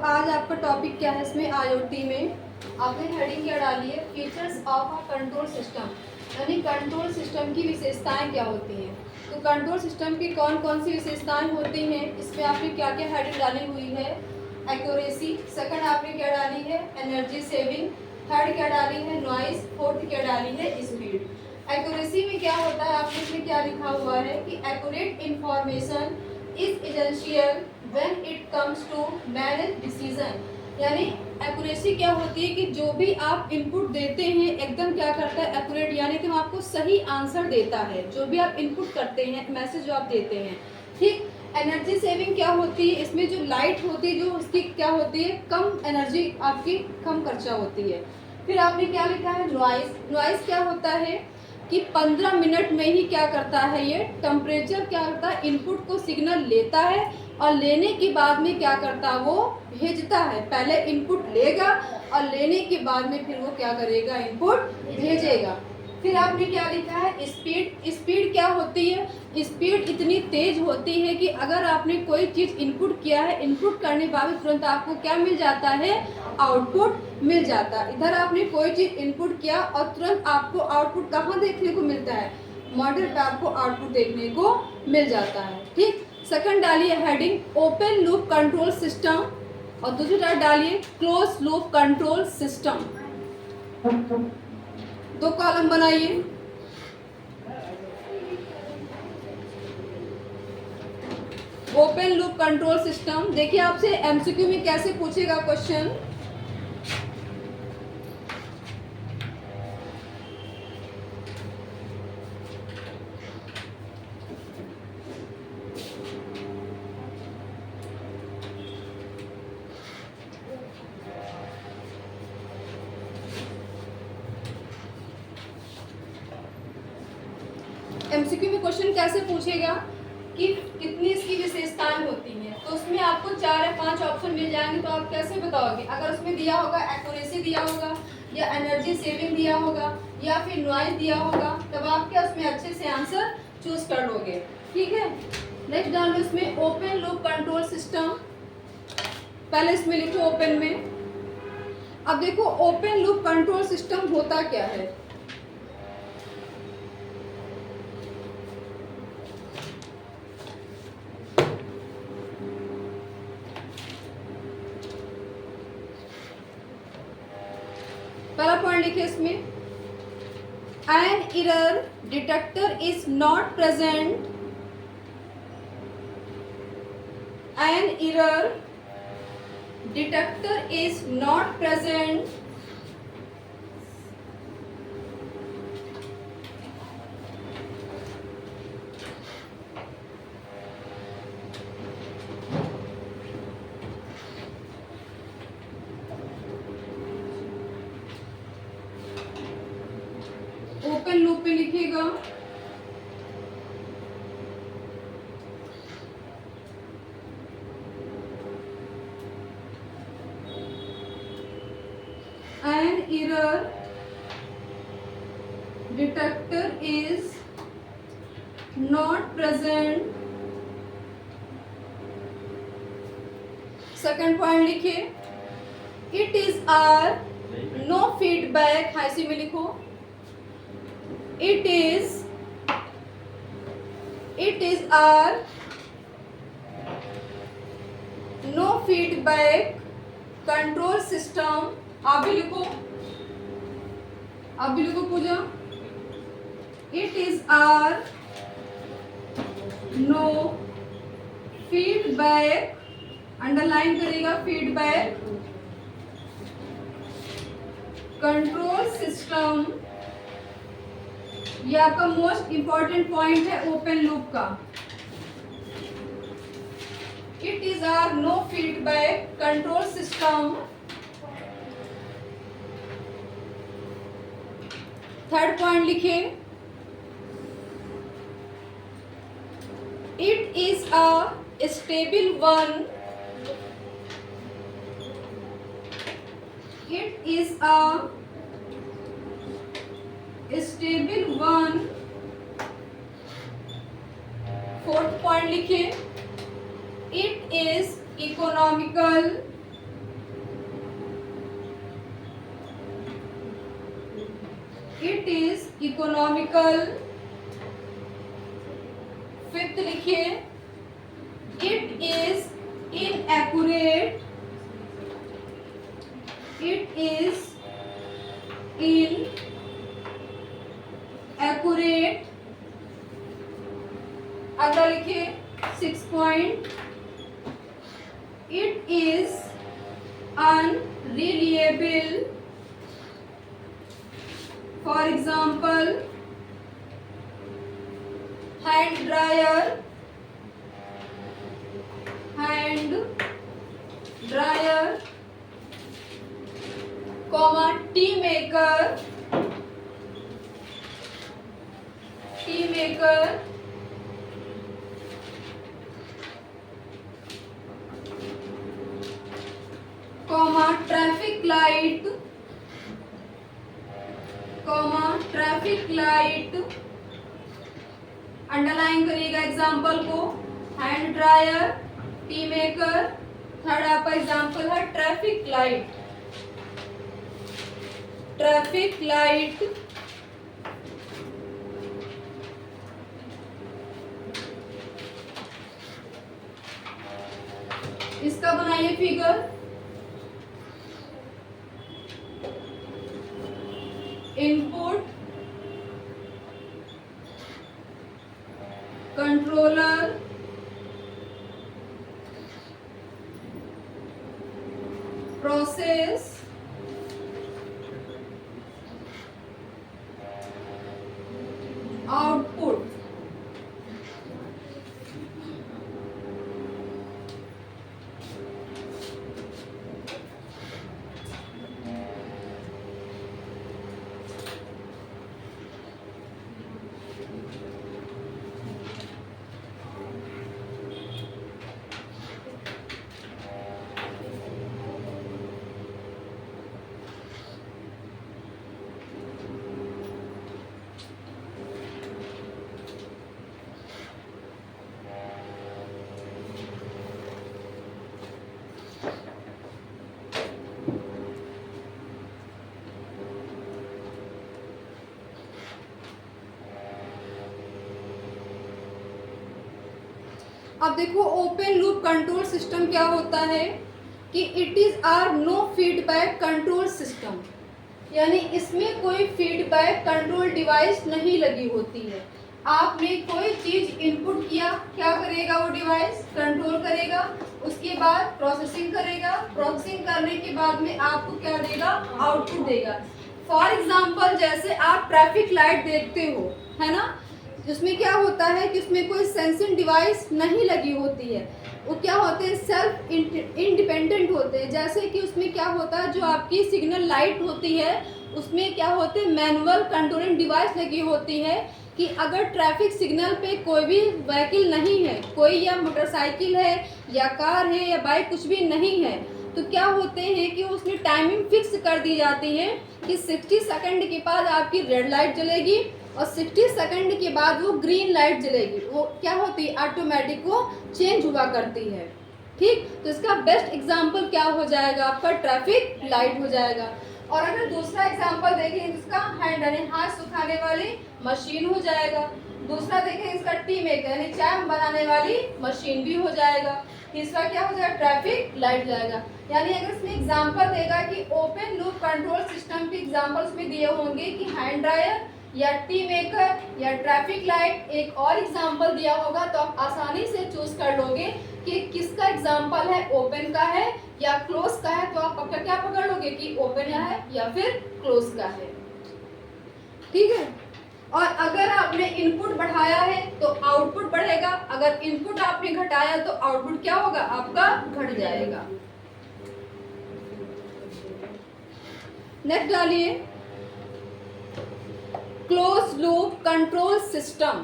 आज आपका टॉपिक क्या है इसमें आईओटी में आपने हेडिंग क्या डाली है, features of a control system, यानी कंट्रोल सिस्टम की विशेषताएं क्या होती हैं। तो कंट्रोल सिस्टम की कौन कौन सी विशेषताएं होती हैं, इसमें आपने क्या क्या हेडिंग डाली हुई है। एक्यूरेसी, सेकंड आपने क्या डाली है, एनर्जी सेविंग, थर्ड क्या डाली है, नॉइस, फोर्थ क्या डाली है, स्पीड। एक्यूरेसी में क्या होता है, आपने इसमें क्या लिखा हुआ है कि accurate information is essential when it comes to manage decision, यानी एक्यूरेसी क्या होती है कि जो भी आप इनपुट देते हैं एकदम क्या करता है एक्यूरेट, यानी कि वो आपको सही आंसर देता है जो भी आप इनपुट करते हैं, मैसेज जो आप देते हैं। ठीक। एनर्जी सेविंग क्या होती है, इसमें जो लाइट होती है जो उसकी क्या होती है, कम एनर्जी आपकी कम खर्चा होती है। फिर आपने क्या लिखा है, नॉइस। नॉइस क्या होता है कि 15 मिनट में ही क्या करता है, ये टेम्परेचर क्या करता है, इनपुट को सिग्नल लेता है और लेने के बाद में क्या करता है, वो भेजता है। पहले इनपुट लेगा और लेने के बाद में फिर वो क्या करेगा, इनपुट भेजेगा। फिर आपने क्या लिखा है, स्पीड। स्पीड क्या होती है, स्पीड इतनी तेज होती है कि अगर आपने कोई चीज़ इनपुट किया है, इनपुट करने के बाद तुरंत आपको क्या मिल जाता है, आउटपुट मिल जाता है। इधर आपने कोई चीज़ इनपुट किया और तुरंत आपको आउटपुट कहाँ देखने को मिलता है, मॉडल पे आपको आउटपुट देखने को मिल जाता है। ठीक। सेकंड डालिए heading open loop control system और दूसरी तरफ डालिए क्लोज लूप कंट्रोल सिस्टम। दो कॉलम बनाइए। ओपन लूप कंट्रोल सिस्टम, देखिए आपसे एमसीक्यू में कैसे पूछेगा क्वेश्चन। एमसीक्यू में क्वेश्चन कैसे पूछेगा कि कितनी इसकी विशेषताएं होती हैं, तो उसमें आपको 4 या 5 ऑप्शन मिल जाएंगे, तो आप कैसे बताओगे। अगर उसमें दिया होगा एक्यूरेसी दिया होगा या एनर्जी सेविंग दिया होगा या फिर नॉइज दिया होगा, तब आप क्या उसमें अच्छे से आंसर चूज कर लोगे। ठीक है। नेक्स्ट डाल लो इसमें ओपन लूप कंट्रोल सिस्टम। पहले इसमें लिखो ओपन में। अब देखो ओपन लूप कंट्रोल सिस्टम होता क्या है। पहला पॉइंट लिखे इसमें, an error detector is not present, an error detector is not present open loop पे लिखेगा an error detector is not present। Second point लिखे, it is are no feedback, हाइसी में लिखो, it is our no feedback control system। आप भी लिखो, Pooja, it is our no feedback, underline करेगा, फीडबैक कंट्रोल सिस्टम। ये आपका मोस्ट इंपॉर्टेंट पॉइंट है ओपन लूप का। It is are no feedback control system. Third point लिखे, it is a stable one, it is a stable one. Fourth point लिखे, it is economical, it is economical. Fifth लिखिए, it is inaccurate. It is inaccurate. अगला लिखिए 6 point, it is unreliable. For example, hand dryer, comma tea maker, comma traffic light, underline करिएगा example को, hand dryer, T maker, third आपका example है traffic light. इसका बनाइए figure. Input, controller, process, output. अब देखो ओपन लूप कंट्रोल सिस्टम क्या होता है कि it is are no feedback control system, यानी इसमें कोई फीडबैक कंट्रोल डिवाइस नहीं लगी होती है। आपने कोई चीज इनपुट किया, क्या करेगा वो डिवाइस? कंट्रोल करेगा, उसके बाद प्रोसेसिंग करेगा, प्रोसेसिंग करने के बाद में आपको क्या देगा? आउटपुट देगा। फॉर एग्जाम्पल जैसे आप ट्रैफिक लाइट देखते हो, है ना, उसमें क्या होता है कि उसमें कोई सेंसिंग डिवाइस नहीं लगी होती है, वो क्या होते हैं? सेल्फ इंडिपेंडेंट होते हैं। जैसे कि उसमें क्या होता है, जो आपकी सिग्नल लाइट होती है उसमें क्या होते हैं? मैनुअल कंट्रोलिंग डिवाइस लगी होती है कि अगर ट्रैफिक सिग्नल पे कोई भी व्हीकल नहीं है, कोई या मोटरसाइकिल है या कार है या बाइक कुछ भी नहीं है, तो क्या होते हैं कि उसमें टाइमिंग फिक्स कर दी जाती है कि 60 सेकंड के बाद आपकी रेड लाइट जलेगी और 60 सेकंड के बाद वो ग्रीन लाइट जलेगी। वो क्या होती है? ऑटोमेटिक वो चेंज हुआ करती है। ठीक, तो इसका बेस्ट एग्जांपल क्या हो जाएगा? आपका ट्रैफिक लाइट हो जाएगा। और अगर दूसरा एग्जांपल देखें इसका हैंड यानी हाथ सुखाने वाली मशीन हो जाएगा। दूसरा देखें इसका टी मेकर यानी चाय बनाने वाली मशीन भी हो जाएगा। तीसरा क्या हो जाएगा? ट्रैफिक लाइट जाएगा। यानी अगर इसमें एग्जांपल देगा कि ओपन लूप कंट्रोल सिस्टम के एग्जांपल्स में दिए होंगे कि हैंड ड्रायर या टी मेकर या ट्रैफिक लाइट, एक और एग्जांपल दिया होगा तो आप आसानी से चूज कर लोगे कि किसका एग्जांपल है, ओपन का है या क्लोज का है। तो आप क्या पकड़ लोगे कि ओपन है या फिर क्लोज का है। ठीक है, और अगर आपने इनपुट बढ़ाया है तो आउटपुट बढ़ेगा, अगर इनपुट आपने घटाया तो आउटपुट क्या होगा? आपका घट जाएगा। नेक्स्ट डालिए close loop control system.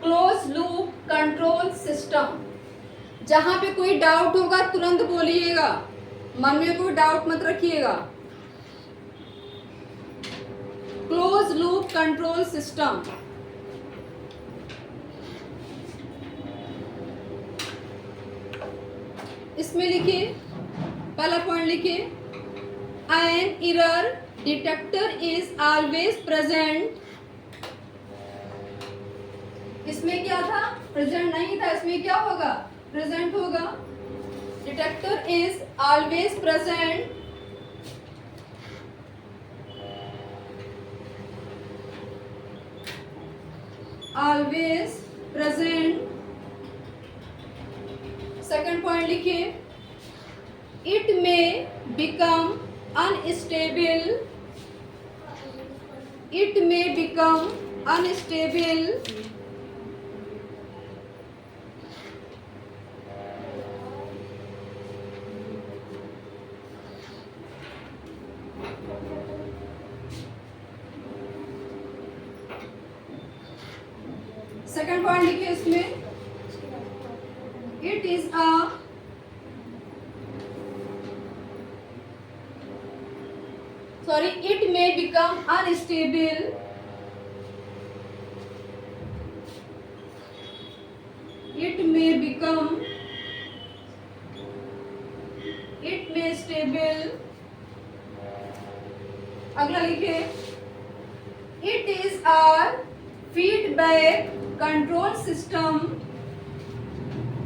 Close loop control system, जहां पे कोई डाउट होगा तुरंत बोलिएगा, मन में कोई डाउट मत रखिएगा। क्लोज लूप कंट्रोल सिस्टम, इसमें लिखिए, पहला पॉइंट लिखिए, N error detector is always present, इसमें क्या था, प्रेजेंट नहीं था, इसमें क्या होगा, प्रेजेंट होगा। Detector is always present, always present. Second point लिखिए, it may become unstable, it may become unstable, second point लिखिए इसमें, it is a sorry it may become unstable, it may become, it may stable. अगला लिखिए, it is are feedback control system,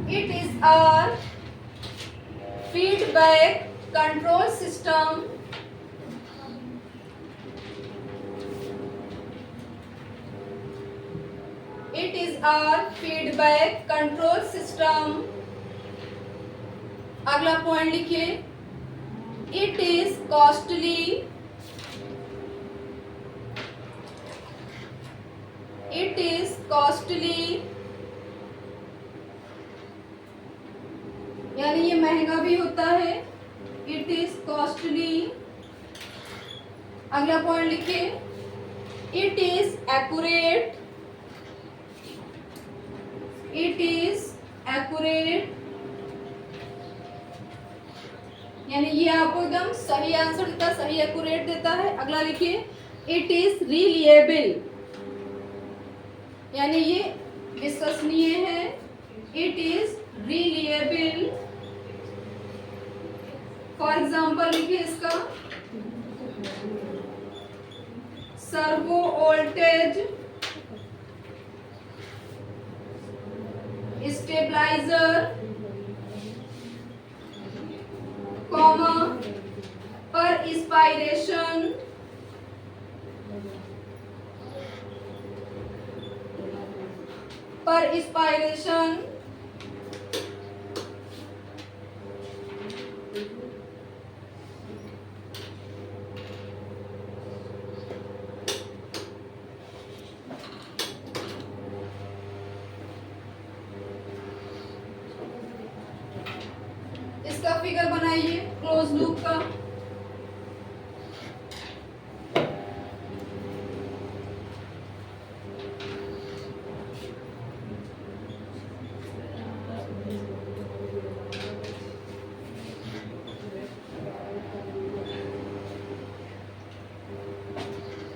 it is are feedback control system, it is are feedback control system. अगला point लिखिए, it is costly, it is costly, यानी ये महंगा भी होता है, इट इज कॉस्टली। अगला पॉइंट लिखिए, it is accurate, it is accurate, यानी ये आपको एकदम सही आंसर देता है, सही एक्यूरेट देता है। अगला लिखिए, इट इज रिलायबल, यानी ये विश्वसनीय है, it is reliable. For example लिखिए इसका, सर्वो वोल्टेज स्टेबलाइजर, कॉमा पर इंस्पायरेशन, पर इंस्पायरेशन। इसका फिगर बनाइए क्लोज लूप का।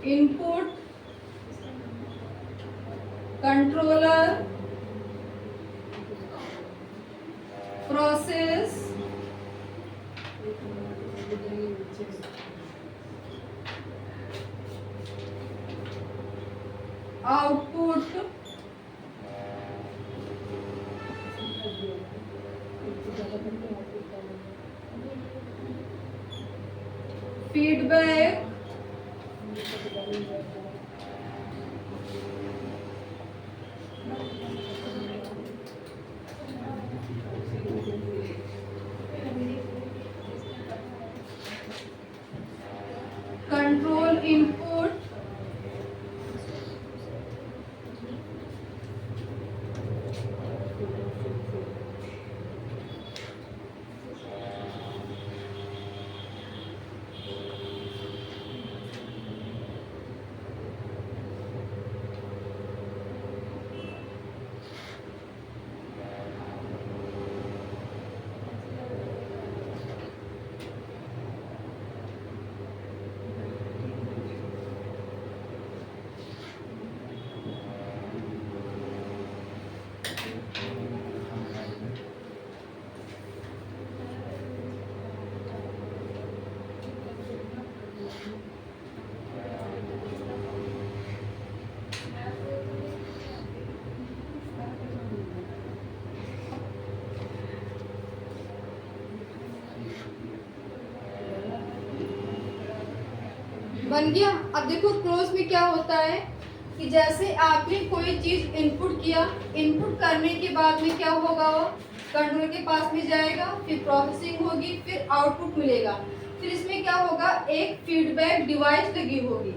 Input controller process output feedback control input बन गया। अब देखो क्लोज में क्या होता है कि जैसे आपने कोई चीज इनपुट किया, इनपुट करने के बाद में क्या होगा, वो कंट्रोलर के पास में जाएगा, फिर प्रोसेसिंग होगी, फिर आउटपुट मिलेगा, फिर इसमें क्या होगा, एक फीडबैक डिवाइस लगी होगी।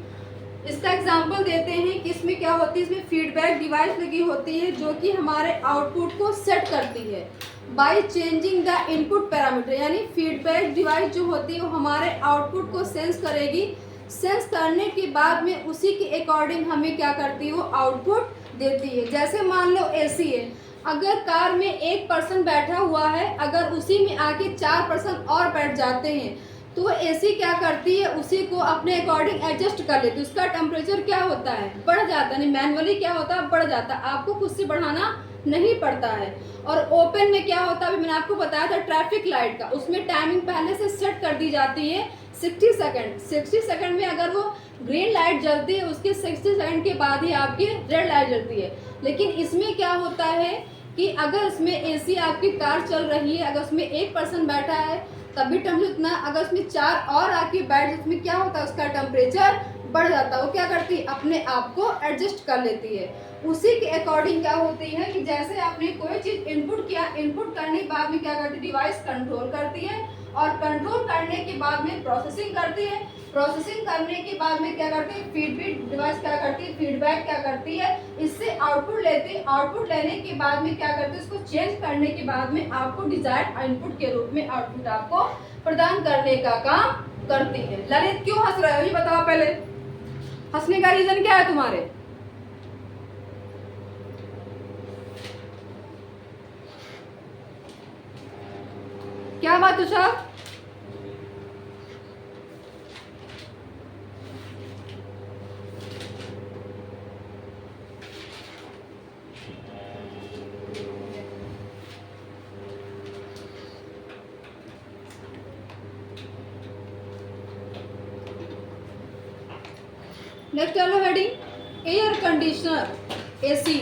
इसका एग्जांपल देते हैं कि इसमें क्या होती है, इसमें फीडबैक डिवाइस लगी होती है जो कि हमारे आउटपुट को सेट करती है by changing the input parameter. यानी फीडबैक डिवाइस जो होती है वो हमारे आउटपुट को सेंस करेगी, सेंस करने के बाद में उसी के अकॉर्डिंग हमें क्या करती है, वो आउटपुट देती है। जैसे मान लो एसी है, अगर कार में एक पर्सन बैठा हुआ है, अगर उसी में आके 4 पर्सन और बैठ जाते हैं तो एसी क्या करती है, उसी को अपने अकॉर्डिंग एडजस्ट कर लेती है। उसका टेम्परेचर क्या होता है, बढ़ जाता है, मैनुअली क्या होता है, बढ़ जाता है, आपको खुद से बढ़ाना नहीं पड़ता है। और ओपन में क्या होता है, मैंने आपको बताया था ट्रैफिक लाइट का, उसमें टाइमिंग पहले से सेट कर दी जाती है 60 सेकंड। 60 सेकंड में अगर वो ग्रीन लाइट जलती है, उसके 60 सेकंड के बाद ही आपकी रेड लाइट जलती है। लेकिन इसमें क्या होता है कि अगर इसमें एसी आपकी कार चल रही है, अगर उसमें एक पर्सन बैठा है तभी टेम्परेचर उतना, अगर उसमें 4 और आके बैठ, उसमें क्या होता है, उसका टेम्परेचर बढ़ जाता है। वो क्या करती है, अपने आप को एडजस्ट कर लेती है। उसी के अकॉर्डिंग क्या होती है कि जैसे आपने कोई चीज़ इनपुट किया, इनपुट करने के बाद में क्या करती है, डिवाइस कंट्रोल करती है, और कंट्रोल करने के बाद में प्रोसेसिंग करती है, प्रोसेसिंग करने के बाद में क्या करती है, फीडबैक डिवाइस क्या करती है, फीडबैक क्या करती है, इससे आउटपुट लेती है, आउटपुट लेने के बाद में क्या करती है, इसको चेंज करने के बाद में आपको डिजायर्ड इनपुट के रूप में आउटपुट आपको प्रदान करने का काम करती है। ललित क्यों हंस रहे हो, ये बताओ पहले, हंसने का रीजन क्या है तुम्हारे? क्या बात तुषार? नेक्स्ट चलो हेडिंग एयर कंडीशनर एसी।